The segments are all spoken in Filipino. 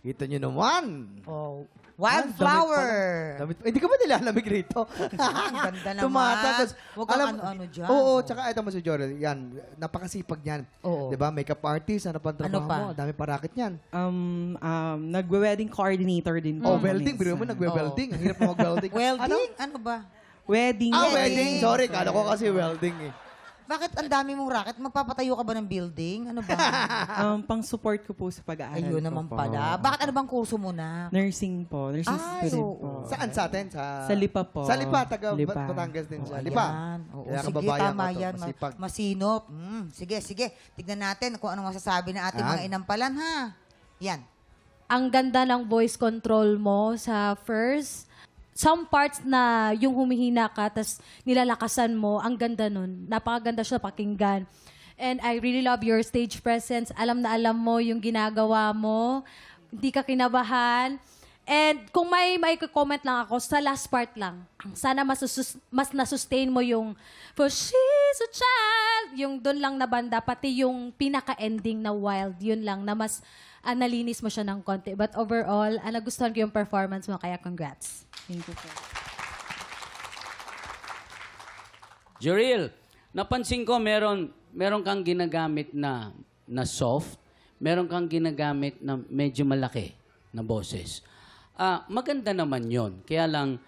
Kita nyo naman. Oh. Wildflower. Wildflower. Hindi ka ba nilalamig rito? Ang ganda naman. Tumatagos. Huwag kang ano-ano dyan. Oo, tsaka ito mo si Jorel. Yan, napakasipag niyan. Oo. Diba? Makeup artist, ano pa ang trabaho Ano pa? mo? Ang dami pa racket niyan. Nagwe-wedding coordinator din po. Oh, welding. Biro mo, nagwe-welding. Ang hirap na mag-welding. Welding? Ano ba? Wedding. Wedding. Sorry, kala ko kasi welding eh. Bakit ang dami mong racket? Magpapatayo ka ba ng building? Ano ba? Pang-support ko po sa pag-aaral Ayun ko naman po. pala. Bakit ano bang kurso mo na? Nursing po. Nursing Ay, student oo. po. Saan sa atin? Sa Lipa po. Sa Lipa, taga Lipa. Batangas din siya. Ayan. Lipa. Oo, Kaya sige, kababayan tama ko to, yan. masipag. Masinop. Sige, sige. Tignan natin kung anong masasabi ng ating mga inampalan, ha? Yan. Ang ganda ng voice control mo sa first. Some parts na yung humihina ka, tas nilalakasan mo, ang ganda nun. Napakaganda siya pakinggan. And I really love your stage presence. Alam na alam mo yung ginagawa mo. Hindi ka kinabahan. And kung may comment lang ako, sa last part lang, sana mas nasustain mo yung for she's a child, yung doon lang na banda, pati yung pinaka-ending na wild, yun lang, na mas nalinis mo siya ng konti. But overall, nagustuhan ko yung performance mo, kaya congrats. Thank you po. Joril, napansin ko meron kang ginagamit na soft, meron kang ginagamit na medyo malaki na boses. Maganda naman yon. Kaya lang,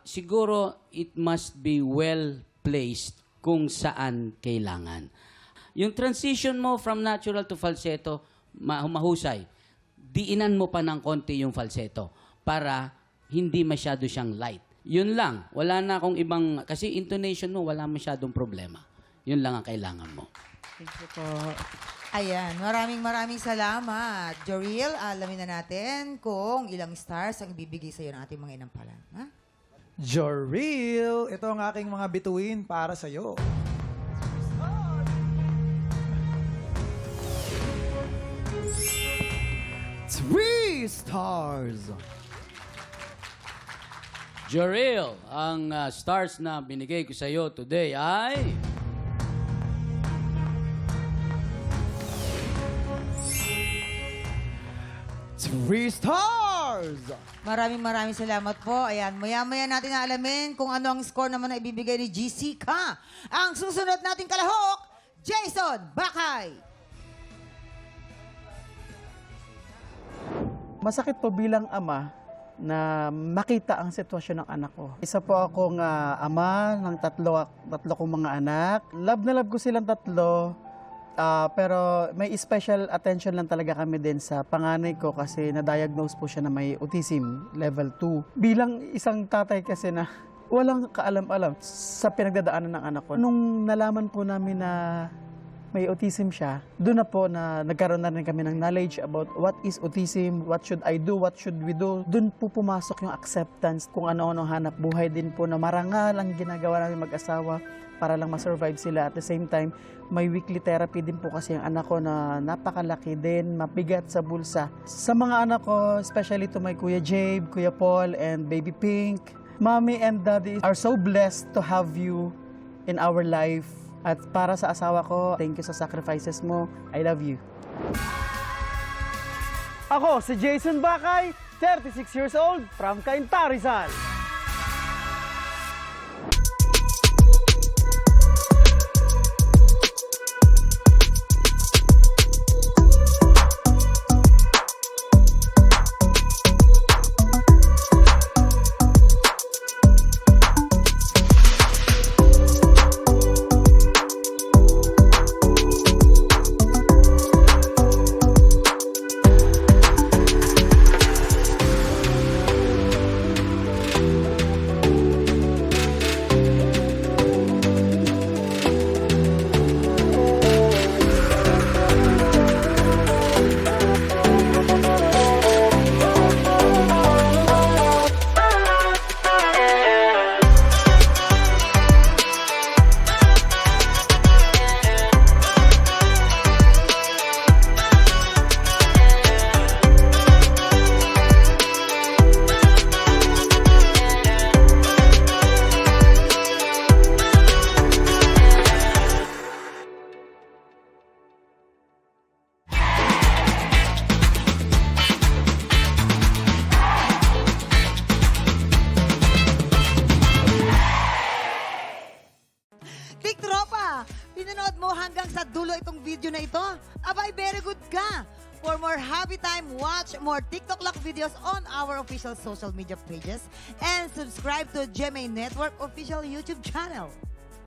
siguro it must be well placed kung saan kailangan. Yung transition mo from natural to falsetto, mahusay. Diinan mo pa ng konti yung falsetto para hindi masyado siyang light. Yun lang. Wala na akong ibang, kasi intonation mo, wala masyadong problema. Yun lang ang kailangan mo. Thank you po. Ayan, maraming salamat. Joril, alamin na natin kung ilang stars ang ibibigay sa iyo ng ating mga inampalan. Ha? Joril, ito ang aking mga bituin para sa'yo. Three stars. Joril, ang stars na binigay ko sa iyo today ay... Three stars. Maraming salamat po. Ayan, maya-maya natin alamin kung ano ang score naman na ibibigay ni GC Ka. Ang susunod nating kalahok, Jason Bakay. Masakit po bilang ama na makita ang sitwasyon ng anak ko. Isa po akong ama ng tatlo kong mga anak. Love na love ko silang tatlo, pero may special attention lang talaga kami din sa panganay ko kasi na-diagnose po siya na may autism level 2. Bilang isang tatay kasi na walang kaalam-alam sa pinagdadaanan ng anak ko. Nung nalaman po namin na may autism siya, doon na po na nagkaroon na rin kami ng knowledge about what is autism, what should I do, what should we do. Doon po pumasok yung acceptance kung ano-ano hanap buhay din po na marangal ang ginagawa namin mag-asawa para lang ma-survive sila. At the same time, may weekly therapy din po kasi yung anak ko na napakalaki din, mabigat sa bulsa. Sa mga anak ko, especially to my Kuya Jabe, Kuya Paul, and Baby Pink, Mommy and Daddy are so blessed to have you in our life. At para sa asawa ko, thank you sa sacrifices mo. I love you. Ako, si Jason Bakay, 36 years old, from Cainta, Rizal. Pinanood mo hanggang sa dulo itong video na ito? Abay, very good ka! For more happy time, watch more TikTok Lock videos on our official social media pages and subscribe to GMA Network official YouTube channel.